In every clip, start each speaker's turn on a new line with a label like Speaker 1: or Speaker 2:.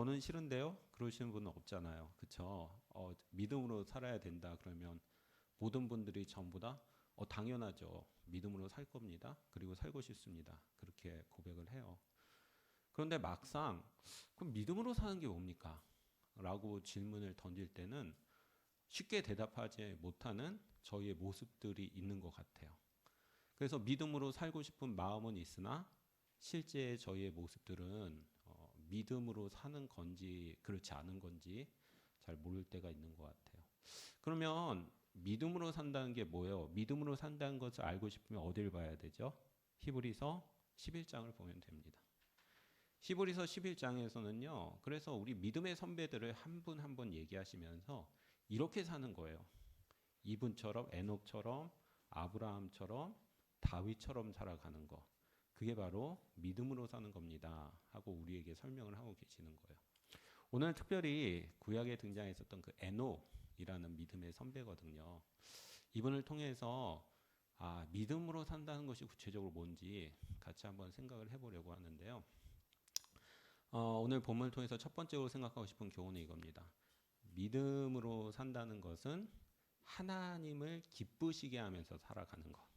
Speaker 1: 저는 싫은데요? 그러시는 분은 없잖아요. 그쵸? 믿음으로 살아야 된다. 그러면 모든 분들이 전부 다 당연하죠. 믿음으로 살 겁니다. 그리고 살고 싶습니다. 그렇게 고백을 해요. 그런데 막상 그럼 믿음으로 사는 게 뭡니까? 라고 질문을 던질 때는 쉽게 대답하지 못하는 저희의 모습들이 있는 것 같아요. 그래서 믿음으로 살고 싶은 마음은 있으나 실제 저희의 모습들은 믿음으로 사는 건지 그렇지 않은 건지 잘 모를 때가 있는 것 같아요. 그러면 믿음으로 산다는 게 뭐예요? 믿음으로 산다는 것을 알고 싶으면 어디를 봐야 되죠? 히브리서 11장을 보면 됩니다. 히브리서 11장에서는요. 그래서 우리 믿음의 선배들을 한 분 한 분 얘기하시면서 이렇게 사는 거예요. 이분처럼 에녹처럼 아브라함처럼 다윗처럼 살아가는 거. 그게 바로 믿음으로 사는 겁니다. 하고 우리에게 설명을 하고 계시는 거예요. 오늘 특별히 구약에 등장했었던 그 에녹이라는 믿음의 선배거든요. 이분을 통해서 믿음으로 산다는 것이 구체적으로 뭔지 같이 한번 생각을 해보려고 하는데요. 오늘 본문을 통해서 첫 번째로 생각하고 싶은 교훈은 이겁니다. 믿음으로 산다는 것은 하나님을 기쁘시게 하면서 살아가는 것.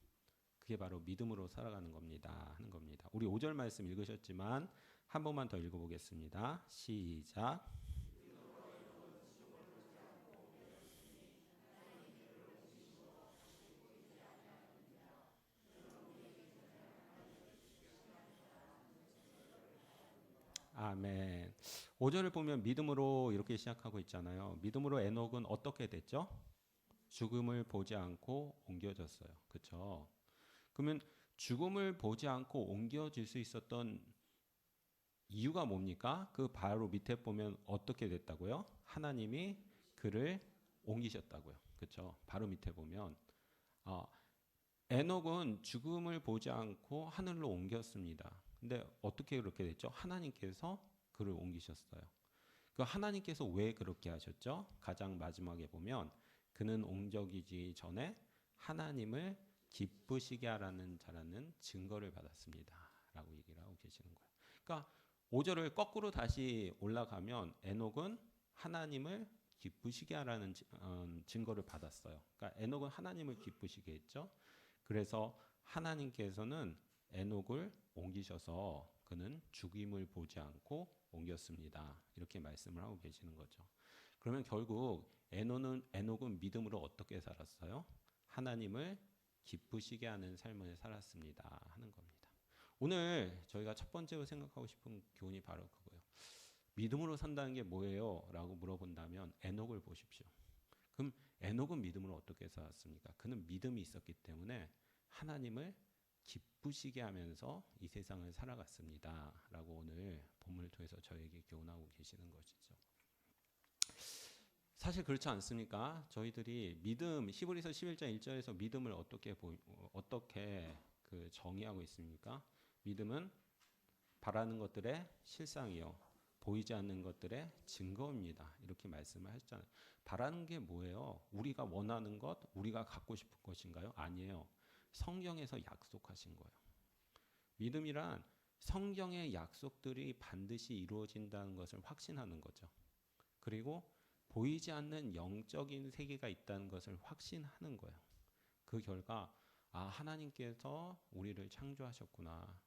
Speaker 1: 그게 바로 믿음으로 살아가는 겁니다. 하는 겁니다. 우리 5절 말씀 읽으셨지만 한 번만 더 읽어보겠습니다. 시작. 아멘. 5절을 보면 믿음으로 이렇게 시작하고 있잖아요. 믿음으로 에녹은 어떻게 됐죠? 죽음을 보지 않고 옮겨졌어요. 그렇죠? 그러면 죽음을 보지 않고 옮겨질 수 있었던 이유가 뭡니까? 그 바로 밑에 보면 어떻게 됐다고요? 하나님이 그를 옮기셨다고요. 그렇죠? 바로 밑에 보면 에녹은 죽음을 보지 않고 하늘로 옮겼습니다. 근데 어떻게 그렇게 됐죠? 하나님께서 그를 옮기셨어요. 그 하나님께서 왜 그렇게 하셨죠? 가장 마지막에 보면 그는 옮겨지기 전에 하나님을 기쁘시게 하라는 자라는 증거를 받았습니다. 라고 얘기를 하고 계시는 거예요. 그러니까 5절을 거꾸로 다시 올라가면 에녹은 하나님을 기쁘시게 하라는 증거를 받았어요. 그러니까 에녹은 하나님을 기쁘시게 했죠. 그래서 하나님께서는 에녹을 옮기셔서 그는 죽임을 보지 않고 옮겼습니다. 이렇게 말씀을 하고 계시는 거죠. 그러면 결국 에녹은 믿음으로 어떻게 살았어요? 하나님을 기쁘시게 하는 삶을 살았습니다. 하는 겁니다. 오늘 저희가 첫 번째로 생각하고 싶은 교훈이 바로 그거예요. 믿음으로 산다는 게 뭐예요? 라고 물어본다면 에녹을 보십시오. 그럼 에녹은 믿음으로 어떻게 살았습니까? 그는 믿음이 있었기 때문에 하나님을 기쁘시게 하면서 이 세상을 살아갔습니다. 라고 오늘 본문을 통해서 저에게 교훈하고 계시는 것이죠. 사실 그렇지 않습니까? 저희들이 믿음, 히브리서 11장 1절에서 믿음을 어떻게 정의하고 있습니까? 믿음은 바라는 것들의 실상이요. 보이지 않는 것들의 증거입니다. 이렇게 말씀을 하셨잖아요. 바라는 게 뭐예요? 우리가 원하는 것, 우리가 갖고 싶은 것인가요? 아니에요. 성경에서 약속하신 거예요. 믿음이란 성경의 약속들이 반드시 이루어진다는 것을 확신하는 거죠. 그리고 보이지 않는 영적인 세계가 있다는 것을 확신하는 거예요. 그 결과 하나님께서 우리를 창조하셨구나.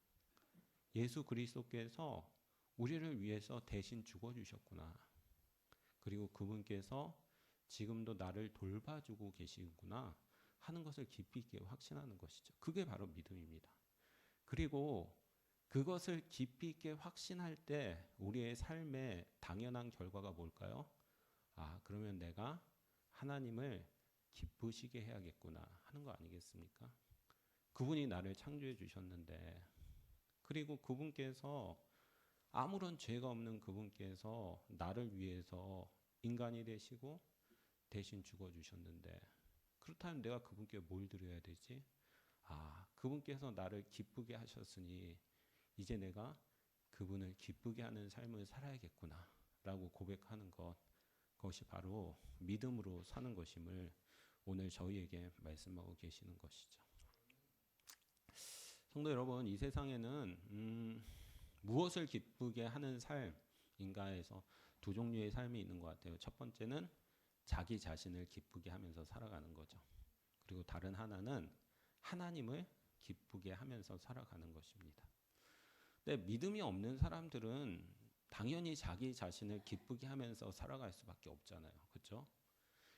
Speaker 1: 예수 그리스도께서 우리를 위해서 대신 죽어주셨구나. 그리고 그분께서 지금도 나를 돌봐주고 계시구나 하는 것을 깊이 있게 확신하는 것이죠. 그게 바로 믿음입니다. 그리고 그것을 깊이 있게 확신할 때 우리의 삶의 당연한 결과가 뭘까요? 그러면 내가 하나님을 기쁘시게 해야겠구나 하는 거 아니겠습니까? 그분이 나를 창조해 주셨는데, 그리고 그분께서 아무런 죄가 없는 그분께서 나를 위해서 인간이 되시고 대신 죽어주셨는데, 그렇다면 내가 그분께 뭘 드려야 되지? 그분께서 나를 기쁘게 하셨으니 이제 내가 그분을 기쁘게 하는 삶을 살아야겠구나 라고 고백하는 그것이 바로 믿음으로 사는 것임을 오늘 저희에게 말씀하고 계시는 것이죠. 성도 여러분, 이 세상에는 무엇을 기쁘게 하는 삶, 인간에서 두 종류의 삶이 있는 것 같아요. 첫 번째는 자기 자신을 기쁘게 하면서 살아가는 거죠. 그리고 다른 하나는 하나님을 기쁘게 하면서 살아가는 것입니다. 근데 믿음이 없는 사람들은 당연히 자기 자신을 기쁘게 하면서 살아갈 수밖에 없잖아요. 그렇죠?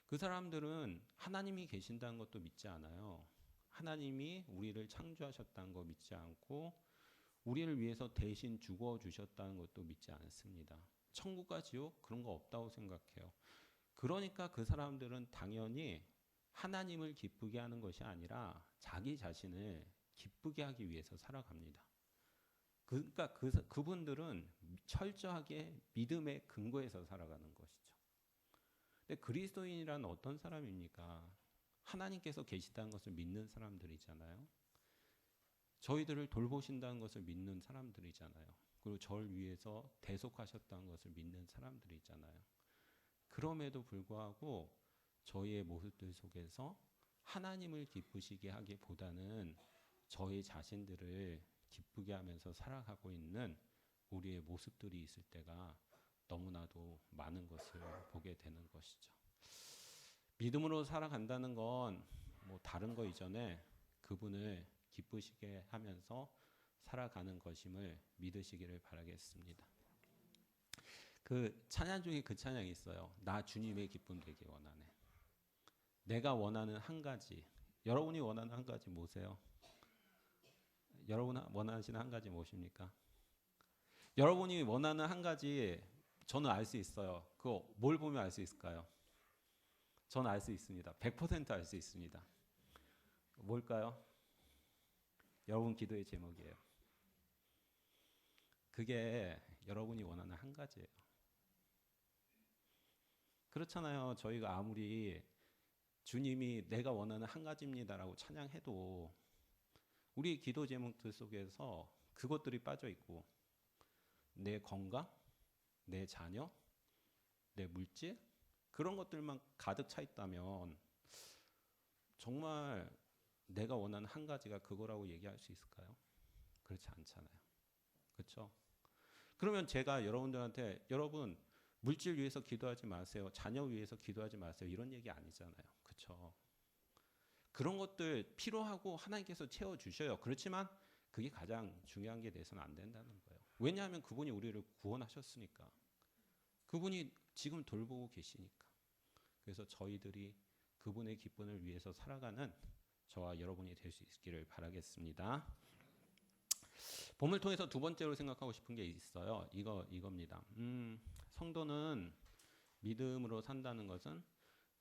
Speaker 1: 그 사람들은 하나님이 계신다는 것도 믿지 않아요. 하나님이 우리를 창조하셨다는 거 믿지 않고 우리를 위해서 대신 죽어주셨다는 것도 믿지 않습니다. 천국과 지옥 그런 거 없다고 생각해요. 그러니까 그 사람들은 당연히 하나님을 기쁘게 하는 것이 아니라 자기 자신을 기쁘게 하기 위해서 살아갑니다. 그러니까 그분들은 철저하게 믿음의 근거에서 살아가는 것이죠. 근데 그리스도인이란 어떤 사람입니까? 하나님께서 계시다는 것을 믿는 사람들이잖아요. 저희들을 돌보신다는 것을 믿는 사람들이잖아요. 그리고 저를 위해서 대속하셨다는 것을 믿는 사람들이잖아요. 그럼에도 불구하고 저희의 모습들 속에서 하나님을 기쁘시게 하기보다는 저희 자신들을 기쁘게 하면서 살아가고 있는 우리의 모습들이 있을 때가 너무나도 많은 것을 보게 되는 것이죠. 믿음으로 살아간다는 건 뭐 다른 거 이전에 그분을 기쁘시게 하면서 살아가는 것임을 믿으시기를 바라겠습니다. 그 찬양 중에 그 찬양이 있어요. 나 주님의 기쁨 되기 원하네. 내가 원하는 한 가지. 여러분이 원하는 한 가지 뭐세요? 여러분 원하시는 한 가지 무엇입니까? 여러분이 원하는 한 가지 저는 알 수 있어요. 그거 뭘 보면 알 수 있을까요? 저는 알 수 있습니다. 100% 알 수 있습니다. 뭘까요? 여러분 기도의 제목이에요. 그게 여러분이 원하는 한 가지예요. 그렇잖아요. 저희가 아무리 주님이 내가 원하는 한 가지입니다라고 찬양해도 우리 기도 제목들 속에서 그것들이 빠져 있고 내 건강, 내 자녀, 내 물질 그런 것들만 가득 차 있다면 정말 내가 원하는 한 가지가 그거라고 얘기할 수 있을까요? 그렇지 않잖아요. 그렇죠? 그러면 제가 여러분들한테 여러분 물질 위해서 기도하지 마세요. 자녀 위해서 기도하지 마세요. 이런 얘기 아니잖아요. 그렇죠? 그런 것들 필요하고 하나님께서 채워주셔요. 그렇지만 그게 가장 중요한 게 돼서는 안 된다는 거예요. 왜냐하면 그분이 우리를 구원하셨으니까. 그분이 지금 돌보고 계시니까. 그래서 저희들이 그분의 기쁨을 위해서 살아가는 저와 여러분이 될 수 있기를 바라겠습니다. 본문을 통해서 두 번째로 생각하고 싶은 게 있어요. 이겁니다. 성도는 믿음으로 산다는 것은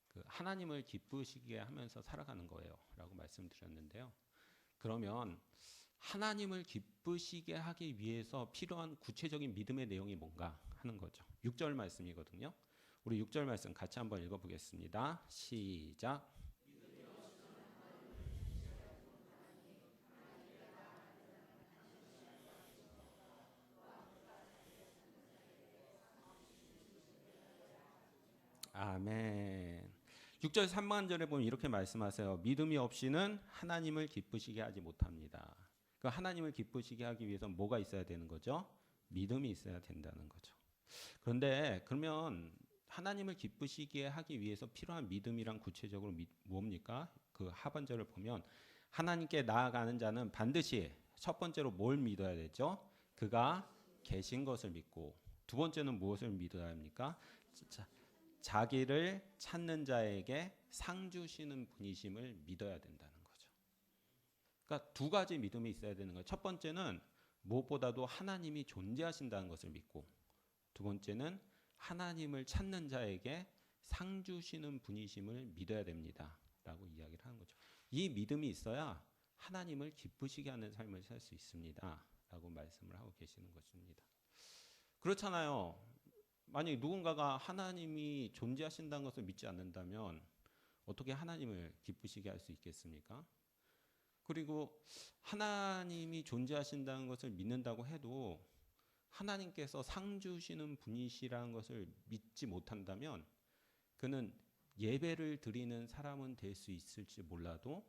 Speaker 1: 그 하나님을 기쁘시게 하면서 살아가는 거예요. 라고 말씀드렸는데요. 그러면 하나님을 기쁘시게 하기 위해서 필요한 구체적인 믿음의 내용이 뭔가 하는 거죠. 6절 말씀이거든요. 우리 6절 말씀 같이 한번 읽어보겠습니다. 시작. 아멘. 6절 3반절에 보면 이렇게 말씀하세요. 믿음이 없이는 하나님을 기쁘시게 하지 못합니다. 그 하나님을 기쁘시게 하기 위해서 뭐가 있어야 되는 거죠? 믿음이 있어야 된다는 거죠. 그런데 그러면 하나님을 기쁘시게 하기 위해서 필요한 믿음이란 구체적으로 뭡니까? 그 하반절을 보면 하나님께 나아가는 자는 반드시 첫 번째로 뭘 믿어야 되죠? 그가 계신 것을 믿고 두 번째는 무엇을 믿어야 합니까? 자기를 찾는 자에게 상 주시는 분이심을 믿어야 된다는 거죠. 그러니까 두 가지 믿음이 있어야 되는 거예요. 첫 번째는 무엇보다도 하나님이 존재하신다는 것을 믿고 두 번째는 하나님을 찾는 자에게 상 주시는 분이심을 믿어야 됩니다. 라고 이야기를 하는 거죠. 이 믿음이 있어야 하나님을 기쁘시게 하는 삶을 살 수 있습니다. 라고 말씀을 하고 계시는 것입니다. 그렇잖아요. 만약에 누군가가 하나님이 존재하신다는 것을 믿지 않는다면 어떻게 하나님을 기쁘시게 할 수 있겠습니까? 그리고 하나님이 존재하신다는 것을 믿는다고 해도 하나님께서 상 주시는 분이시라는 것을 믿지 못한다면 그는 예배를 드리는 사람은 될 수 있을지 몰라도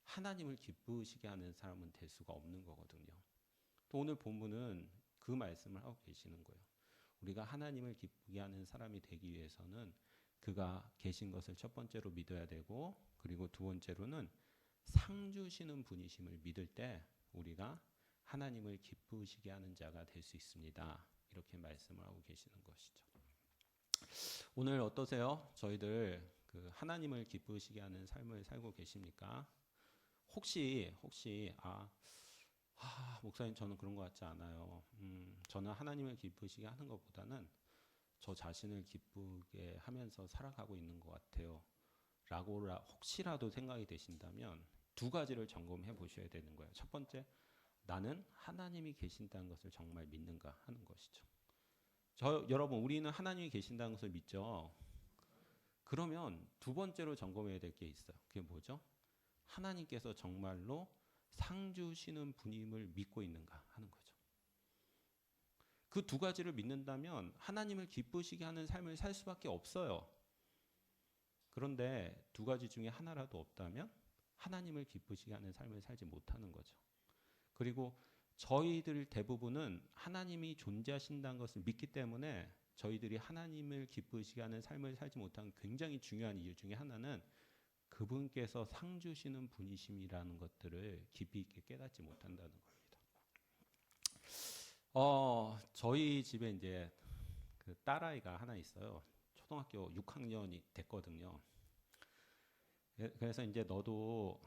Speaker 1: 하나님을 기쁘시게 하는 사람은 될 수가 없는 거거든요. 또 오늘 본문은 그 말씀을 하고 계시는 거예요. 우리가 하나님을 기쁘게 하는 사람이 되기 위해서는 그가 계신 것을 첫 번째로 믿어야 되고, 그리고 두 번째로는 상 주시는 분이심을 믿을 때 우리가 하나님을 기쁘시게 하는 자가 될 수 있습니다. 이렇게 말씀을 하고 계시는 것이죠. 오늘 어떠세요? 저희들 그 하나님을 기쁘시게 하는 삶을 살고 계십니까? 혹시 목사님 저는 그런 것 같지 않아요. 저는 하나님을 기쁘시게 하는 것보다는 저 자신을 기쁘게 하면서 살아가고 있는 것 같아요. 라고 혹시라도 생각이 되신다면 두 가지를 점검해 보셔야 되는 거예요. 첫 번째, 나는 하나님이 계신다는 것을 정말 믿는가 하는 것이죠. 여러분, 우리는 하나님이 계신다는 것을 믿죠. 그러면 두 번째로 점검해야 될 게 있어요. 그게 뭐죠? 하나님께서 정말로 상 주시는 분임을 믿고 있는가 하는 거죠. 그 두 가지를 믿는다면 하나님을 기쁘시게 하는 삶을 살 수밖에 없어요. 그런데 두 가지 중에 하나라도 없다면 하나님을 기쁘시게 하는 삶을 살지 못하는 거죠. 그리고 저희들 대부분은 하나님이 존재하신다는 것을 믿기 때문에 저희들이 하나님을 기쁘시게 하는 삶을 살지 못하는 굉장히 중요한 이유 중에 하나는 그분께서 상 주시는 분이심이라는 것들을 깊이 있게 깨닫지 못한다는 겁니다. 저희 집에 이제 그 딸아이가 하나 있어요. 초등학교 6학년이 됐거든요. 그래서 이제 너도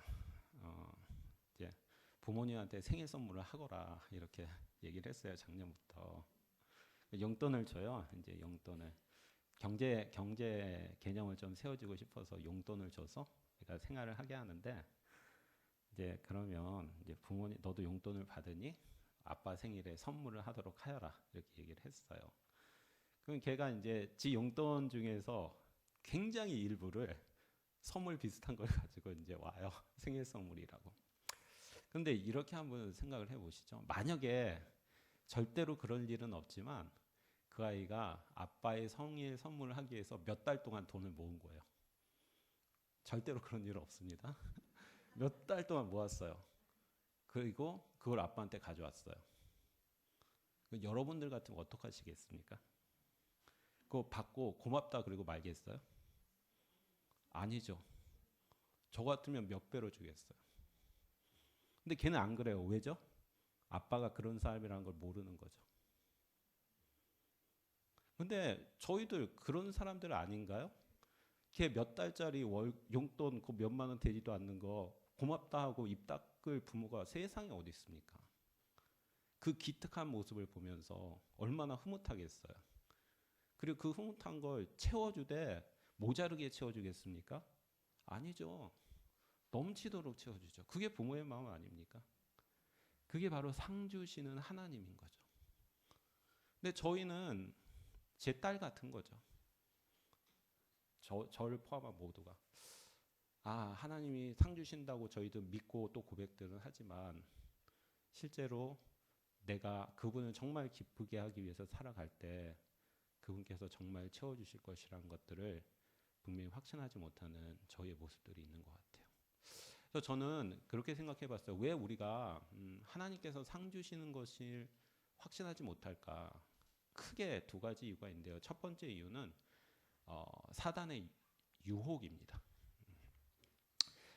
Speaker 1: 이제 부모님한테 생일 선물을 하거라 이렇게 얘기를 했어요. 작년부터 용돈을 줘요. 이제 용돈을 경제 개념을 좀 세워주고 싶어서 용돈을 줘서 그러니까 생활을 하게 하는데, 이제 그러면 이제 부모님 너도 용돈을 받으니 아빠 생일에 선물을 하도록 하여라 이렇게 얘기를 했어요. 그럼 걔가 이제 지 용돈 중에서 굉장히 일부를 선물 비슷한 걸 가지고 이제 와요. 생일 선물이라고. 근데 이렇게 한번 생각을 해보시죠. 만약에 절대로 그럴 일은 없지만 그 아이가 아빠의 생일 선물을 하기 위해서 몇 달 동안 돈을 모은 거예요. 절대로 그런 일은 없습니다. 몇 달 동안 모았어요. 그리고 그걸 아빠한테 가져왔어요. 여러분들 같으면 어떻게 하시겠습니까? 그거 받고 고맙다 그리고 말겠어요? 아니죠. 저 같으면 몇 배로 주겠어요. 근데 걔는 안 그래요. 왜죠? 아빠가 그런 사람이라는 걸 모르는 거죠. 근데 저희들 그런 사람들 아닌가요? 걔 몇 달짜리 용돈 그 몇만 원 되지도 않는 거 고맙다 하고 입 닦을 부모가 세상에 어디 있습니까? 그 기특한 모습을 보면서 얼마나 흐뭇하겠어요. 그리고 그 흐뭇한 걸 채워주되 모자르게 채워주겠습니까? 아니죠. 넘치도록 채워주죠. 그게 부모의 마음 아닙니까? 그게 바로 상 주시는 하나님인 거죠. 근데 저희는 제 딸 같은 거죠. 저를 포함한 모두가. 하나님이 상 주신다고 저희도 믿고 또 고백들은 하지만 실제로 내가 그분을 정말 기쁘게 하기 위해서 살아갈 때 그분께서 정말 채워주실 것이라는 것들을 분명히 확신하지 못하는 저희의 모습들이 있는 것 같아요. 그래서 저는 그렇게 생각해 봤어요. 왜 우리가 하나님께서 상 주시는 것을 확신하지 못할까? 크게 두 가지 이유가 있는데요. 첫 번째 이유는 사단의 유혹입니다.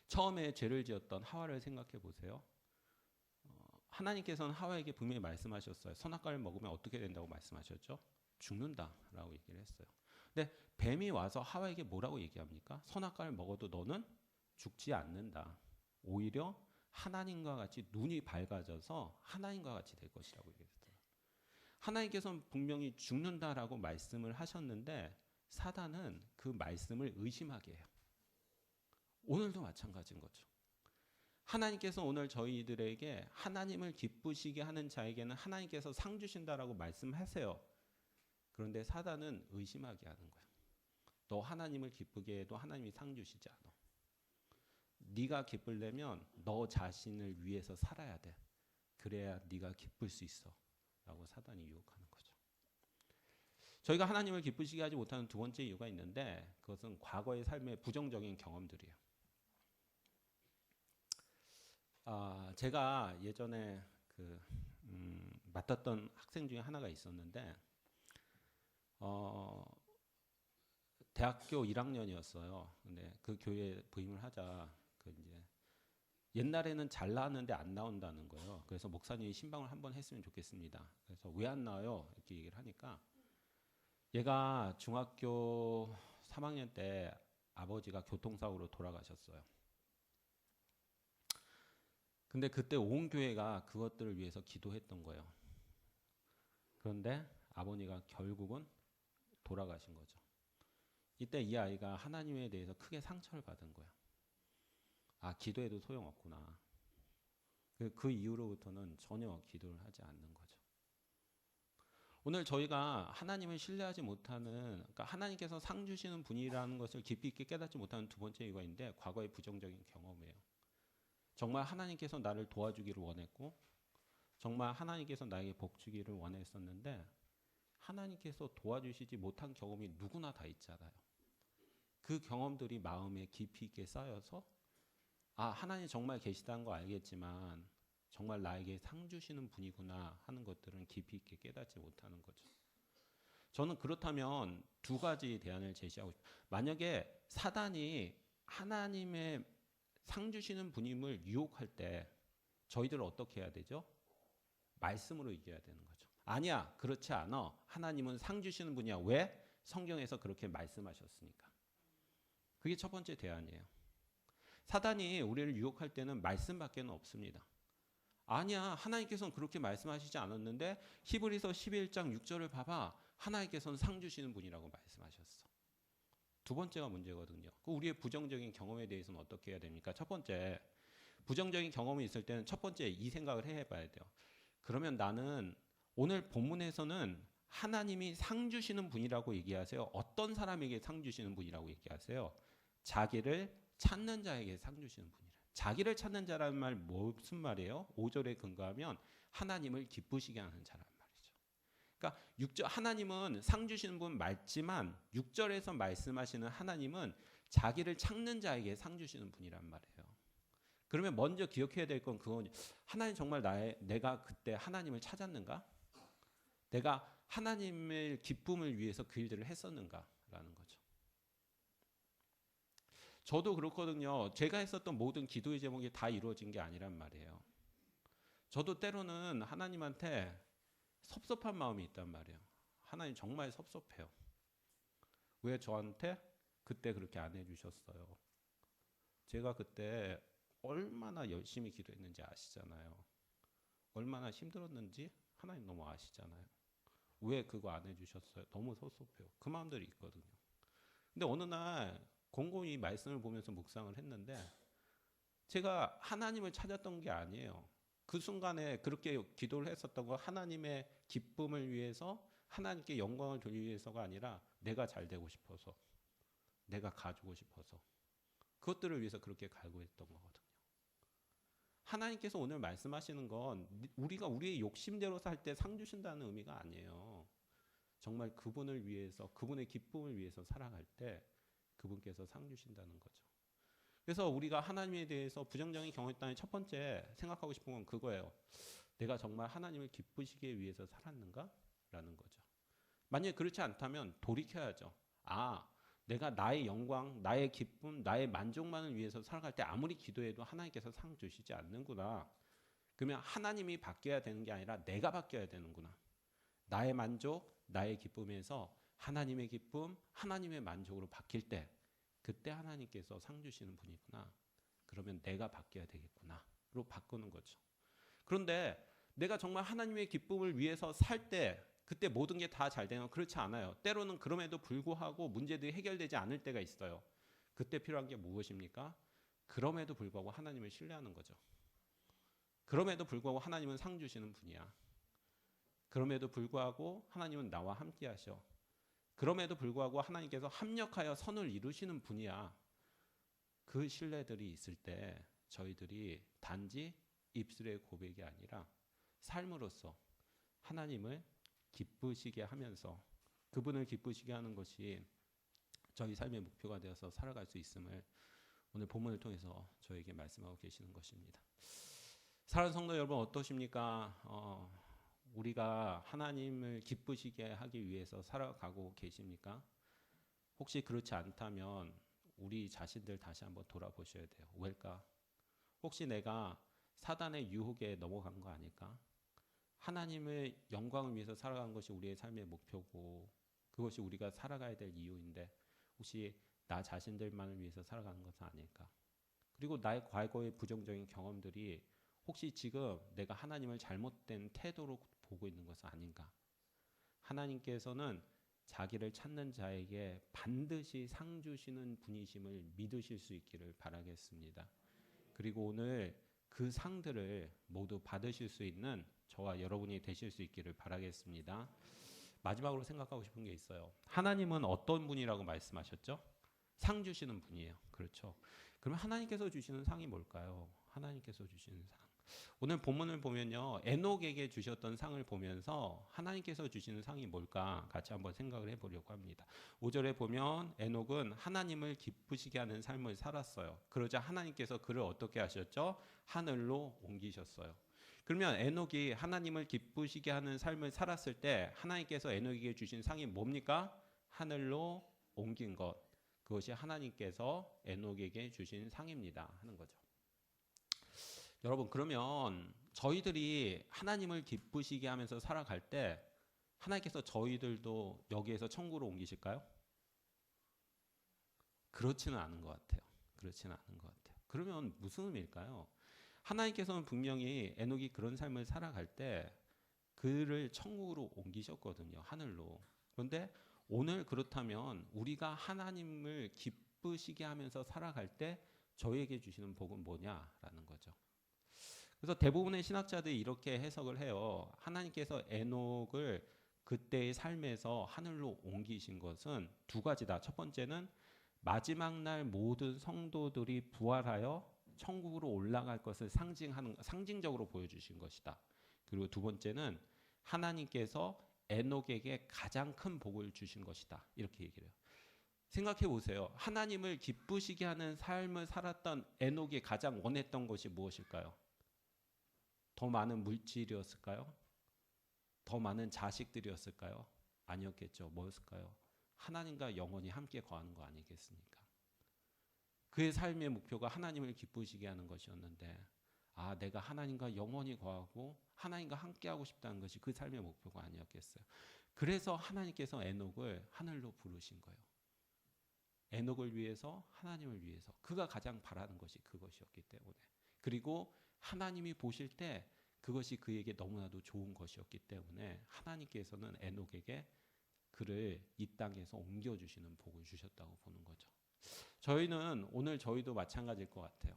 Speaker 1: 처음에 죄를 지었던 하와를 생각해 보세요. 하나님께서는 하와에게 분명히 말씀하셨어요. 선악과를 먹으면 어떻게 된다고 말씀하셨죠? 죽는다라고 얘기를 했어요. 근데 뱀이 와서 하와에게 뭐라고 얘기합니까? 선악과를 먹어도 너는 죽지 않는다. 오히려 하나님과 같이 눈이 밝아져서 하나님과 같이 될 것이라고 얘기했어요. 하나님께서는 분명히 죽는다라고 말씀을 하셨는데 사단은 그 말씀을 의심하게 해요. 오늘도 마찬가지인 거죠. 하나님께서 오늘 저희들에게 하나님을 기쁘시게 하는 자에게는 하나님께서 상 주신다라고 말씀하세요. 그런데 사단은 의심하게 하는 거예요. 너 하나님을 기쁘게 해도 하나님이 상 주시지 않아. 네가 기쁘려면 너 자신을 위해서 살아야 돼. 그래야 네가 기쁠 수 있어. 라고 사단이 유혹하는 거죠. 저희가 하나님을 기쁘시게 하지 못하는 두 번째 이유가 있는데 그것은 과거의 삶의 부정적인 경험들이에요. 제가 예전에 맡았던 학생 중에 하나가 있었는데 어, 대학교 1학년이었어요. 근데 그 교회에 부임을 하자 그 이제 옛날에는 잘 나왔는데 안 나온다는 거예요. 그래서 목사님이 신방을 한번 했으면 좋겠습니다. 그래서 왜 안 나와요? 이렇게 얘기를 하니까 얘가 중학교 3학년 때 아버지가 교통사고로 돌아가셨어요. 근데 그때 온 교회가 그것들을 위해서 기도했던 거예요. 그런데 아버지가 결국은 돌아가신 거죠. 이때 이 아이가 하나님에 대해서 크게 상처를 받은 거예요. 아, 기도해도 소용없구나. 그 이후로부터는 전혀 기도를 하지 않는 거죠. 오늘 저희가 하나님을 신뢰하지 못하는, 그러니까 하나님께서 상 주시는 분이라는 것을 깊이 있게 깨닫지 못하는 두 번째 이유가 있는데 과거의 부정적인 경험이에요. 정말 하나님께서 나를 도와주기를 원했고 정말 하나님께서 나에게 복 주기를 원했었는데 하나님께서 도와주시지 못한 경험이 누구나 다 있잖아요. 그 경험들이 마음에 깊이 있게 쌓여서 아, 하나님 정말 계시다는 거 알겠지만 정말 나에게 상 주시는 분이구나 하는 것들은 깊이 있게 깨닫지 못하는 거죠. 저는 그렇다면 두 가지 대안을 제시하고 싶어요. 만약에 사단이 하나님의 상 주시는 분임을 유혹할 때 저희들은 어떻게 해야 되죠? 말씀으로 이겨야 되는 거죠. 아니야, 그렇지 않아. 하나님은 상 주시는 분이야. 왜? 성경에서 그렇게 말씀하셨으니까. 그게 첫 번째 대안이에요. 사단이 우리를 유혹할 때는 말씀밖에 없습니다. 아니야, 하나님께서는 그렇게 말씀하시지 않았는데 히브리서 11장 6절을 봐봐. 하나님께서는 상 주시는 분이라고 말씀하셨어. 두 번째가 문제거든요. 우리의 부정적인 경험에 대해서는 어떻게 해야 됩니까? 첫 번째, 부정적인 경험이 있을 때는 첫 번째 이 생각을 해봐야 돼요. 그러면 나는 오늘 본문에서는 하나님이 상 주시는 분이라고 얘기하세요? 어떤 사람에게 상 주시는 분이라고 얘기하세요? 자기를 찾는 자에게 상 주시는 분이라. 자기를 찾는 자라는 말 무슨 말이에요? 5절에 근거하면 하나님을 기쁘시게 하는 자란 말이죠. 그러니까 6절 하나님은 상 주시는 분 맞지만 6절에서 말씀하시는 하나님은 자기를 찾는 자에게 상 주시는 분이란 말이에요. 그러면 먼저 기억해야 될 건 그거니 하나님 정말 내가 그때 하나님을 찾았는가? 내가 하나님의 기쁨을 위해서 그 일들을 했었는가라는 거죠. 저도 그렇거든요. 제가 했었던 모든 기도의 제목이 다 이루어진 게 아니란 말이에요. 저도 때로는 하나님한테 섭섭한 마음이 있단 말이에요. 하나님 정말 섭섭해요. 왜 저한테 그때 그렇게 안 해주셨어요? 제가 그때 얼마나 열심히 기도했는지 아시잖아요. 얼마나 힘들었는지 하나님 너무 아시잖아요. 왜 그거 안 해주셨어요? 너무 섭섭해요. 그 마음들이 있거든요. 근데 어느 날 곰곰이 말씀을 보면서 묵상을 했는데 제가 하나님을 찾았던 게 아니에요. 그 순간에 그렇게 기도를 했었던 거 하나님의 기쁨을 위해서 하나님께 영광을 돌리기 위해서가 아니라 내가 잘 되고 싶어서 내가 가지고 싶어서 그것들을 위해서 그렇게 갈구했던 거거든요. 하나님께서 오늘 말씀하시는 건 우리가 우리의 욕심대로 살 때 상 주신다는 의미가 아니에요. 정말 그분을 위해서 그분의 기쁨을 위해서 살아갈 때 그분께서 상 주신다는 거죠. 그래서 우리가 하나님에 대해서 부정적인 경험했다는 첫 번째 생각하고 싶은 건 그거예요. 내가 정말 하나님을 기쁘시기 위해서 살았는가? 라는 거죠. 만약에 그렇지 않다면 돌이켜야죠. 아, 내가 나의 영광, 나의 기쁨, 나의 만족만을 위해서 살아갈 때 아무리 기도해도 하나님께서 상 주시지 않는구나. 그러면 하나님이 바뀌어야 되는 게 아니라 내가 바뀌어야 되는구나. 나의 만족, 나의 기쁨에서 하나님의 기쁨, 하나님의 만족으로 바뀔 때 그때 하나님께서 상 주시는 분이구나. 그러면 내가 바뀌어야 되겠구나로 바꾸는 거죠. 그런데 내가 정말 하나님의 기쁨을 위해서 살 때 그때 모든 게 다 잘 되는 그렇지 않아요. 때로는 그럼에도 불구하고 문제들이 해결되지 않을 때가 있어요. 그때 필요한 게 무엇입니까? 그럼에도 불구하고 하나님을 신뢰하는 거죠. 그럼에도 불구하고 하나님은 상 주시는 분이야. 그럼에도 불구하고 하나님은 나와 함께 하셔. 그럼에도 불구하고 하나님께서 합력하여 선을 이루시는 분이야. 그 신뢰들이 있을 때 저희들이 단지 입술의 고백이 아니라 삶으로서 하나님을 기쁘시게 하면서 그분을 기쁘시게 하는 것이 저희 삶의 목표가 되어서 살아갈 수 있음을 오늘 본문을 통해서 저에게 말씀하고 계시는 것입니다. 사랑하는 성도 여러분 어떠십니까? 우리가 하나님을 기쁘시게 하기 위해서 살아가고 계십니까? 혹시 그렇지 않다면 우리 자신들 다시 한번 돌아보셔야 돼요. 왜일까? 혹시 내가 사단의 유혹에 넘어간 거 아닐까? 하나님의 영광을 위해서 살아간 것이 우리의 삶의 목표고 그것이 우리가 살아가야 될 이유인데 혹시 나 자신들만을 위해서 살아가는 것은 아닐까? 그리고 나의 과거의 부정적인 경험들이 혹시 지금 내가 하나님을 잘못된 태도로 보고 있는 것은 아닌가? 하나님께서는 자기를 찾는 자에게 반드시 상 주시는 분이심을 믿으실 수 있기를 바라겠습니다. 그리고 오늘 그 상들을 모두 받으실 수 있는 저와 여러분이 되실 수 있기를 바라겠습니다. 마지막으로 생각하고 싶은 게 있어요. 하나님은 어떤 분이라고 말씀하셨죠? 상 주시는 분이에요. 그렇죠. 그러면 하나님께서 주시는 상이 뭘까요? 하나님께서 주시는 상. 오늘 본문을 보면요. 에녹에게 주셨던 상을 보면서 하나님께서 주시는 상이 뭘까 같이 한번 생각을 해보려고 합니다. 5절에 보면 에녹은 하나님을 기쁘시게 하는 삶을 살았어요. 그러자 하나님께서 그를 어떻게 하셨죠? 하늘로 옮기셨어요. 그러면 에녹이 하나님을 기쁘시게 하는 삶을 살았을 때 하나님께서 에녹에게 주신 상이 뭡니까? 하늘로 옮긴 것. 그것이 하나님께서 에녹에게 주신 상입니다 하는 거죠. 여러분 그러면 저희들이 하나님을 기쁘시게 하면서 살아갈 때 하나님께서 저희들도 여기에서 천국으로 옮기실까요? 그렇지는 않은 것 같아요. 그렇지는 않은 것 같아요. 그러면 무슨 의미일까요? 하나님께서는 분명히 에녹이 그런 삶을 살아갈 때 그를 천국으로 옮기셨거든요. 하늘로. 그런데 오늘 그렇다면 우리가 하나님을 기쁘시게 하면서 살아갈 때 저에게 주시는 복은 뭐냐라는 거죠. 그래서 대부분의 신학자들이 이렇게 해석을 해요. 하나님께서 에녹을 그때의 삶에서 하늘로 옮기신 것은 두 가지다. 첫 번째는 마지막 날 모든 성도들이 부활하여 천국으로 올라갈 것을 상징적으로 보여주신 것이다. 그리고 두 번째는 하나님께서 에녹에게 가장 큰 복을 주신 것이다. 이렇게 얘기를 해요. 생각해 보세요. 하나님을 기쁘시게 하는 삶을 살았던 에녹이 가장 원했던 것이 무엇일까요? 더 많은 물질이었을까요? 더 많은 자식들이었을까요? 아니었겠죠. 뭐였을까요? 하나님과 영원히 함께 거하는 거 아니겠습니까? 그의 삶의 목표가 하나님을 기쁘시게 하는 것이었는데 내가 하나님과 영원히 거하고 하나님과 함께하고 싶다는 것이 그 삶의 목표가 아니었겠어요. 그래서 하나님께서 에녹을 하늘로 부르신 거예요. 에녹을 위해서 하나님을 위해서 그가 가장 바라는 것이 그것이었기 때문에 그리고 하나님이 보실 때 그것이 그에게 너무나도 좋은 것이었기 때문에 하나님께서는 에녹에게 그를 이 땅에서 옮겨주시는 복을 주셨다고 보는 거죠. 저희는 오늘 저희도 마찬가지일 것 같아요.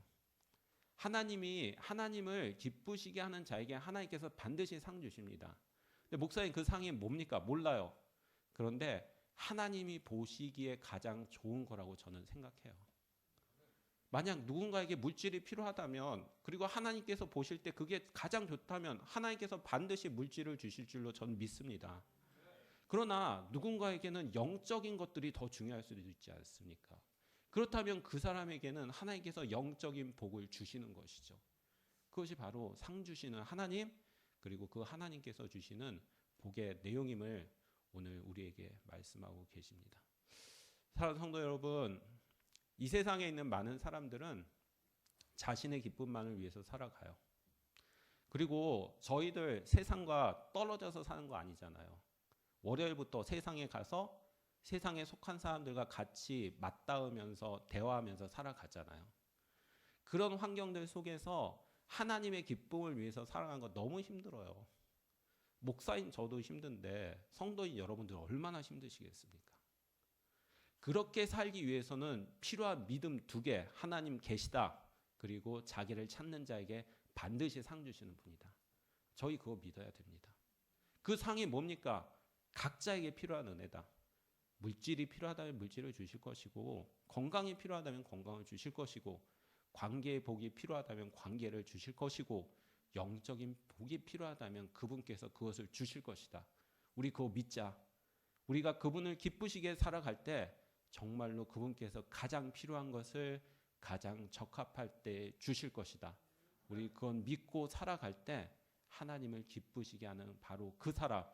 Speaker 1: 하나님을 기쁘시게 하는 자에게 하나님께서 반드시 상 주십니다. 근데 목사님 그 상이 뭡니까? 몰라요. 그런데 하나님이 보시기에 가장 좋은 거라고 저는 생각해요. 만약 누군가에게 물질이 필요하다면 그리고 하나님께서 보실 때 그게 가장 좋다면 하나님께서 반드시 물질을 주실 줄로 저는 믿습니다. 그러나 누군가에게는 영적인 것들이 더 중요할 수도 있지 않습니까? 그렇다면 그 사람에게는 하나님께서 영적인 복을 주시는 것이죠. 그것이 바로 상 주시는 하나님 그리고 그 하나님께서 주시는 복의 내용임을 오늘 우리에게 말씀하고 계십니다. 사랑하는 성도 여러분, 이 세상에 있는 많은 사람들은 자신의 기쁨만을 위해서 살아가요. 그리고 저희들 세상과 떨어져서 사는 거 아니잖아요. 월요일부터 세상에 가서 세상에 속한 사람들과 같이 맞닿으면서 대화하면서 살아가잖아요. 그런 환경들 속에서 하나님의 기쁨을 위해서 살아가는 거 너무 힘들어요. 목사인 저도 힘든데 성도인 여러분들 얼마나 힘드시겠습니까? 그렇게 살기 위해서는 필요한 믿음 두 개, 하나님 계시다. 그리고 자기를 찾는 자에게 반드시 상 주시는 분이다. 저희 그거 믿어야 됩니다. 그 상이 뭡니까? 각자에게 필요한 은혜다. 물질이 필요하다면 물질을 주실 것이고 건강이 필요하다면 건강을 주실 것이고 관계의 복이 필요하다면 관계를 주실 것이고 영적인 복이 필요하다면 그분께서 그것을 주실 것이다. 우리 그거 믿자. 우리가 그분을 기쁘시게 살아갈 때 정말로 그분께서 가장 필요한 것을 가장 적합할 때 주실 것이다. 우리 그건 믿고 살아갈 때 하나님을 기쁘시게 하는 바로 그 사람,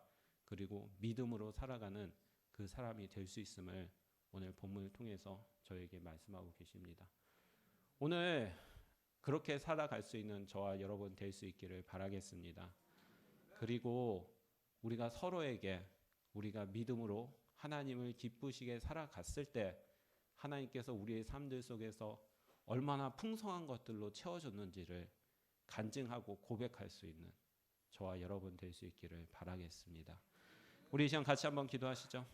Speaker 1: 그리고 믿음으로 살아가는 그 사람이 될 수 있음을 오늘 본문을 통해서 저에게 말씀하고 계십니다. 오늘 그렇게 살아갈 수 있는 저와 여러분 될 수 있기를 바라겠습니다. 그리고 우리가 서로에게 우리가 믿음으로 하나님을 기쁘시게 살아갔을 때 하나님께서 우리의 삶들 속에서 얼마나 풍성한 것들로 채워줬는지를 간증하고 고백할 수 있는 저와 여러분 될 수 있기를 바라겠습니다. 우리 이 시간 같이 한번 기도하시죠.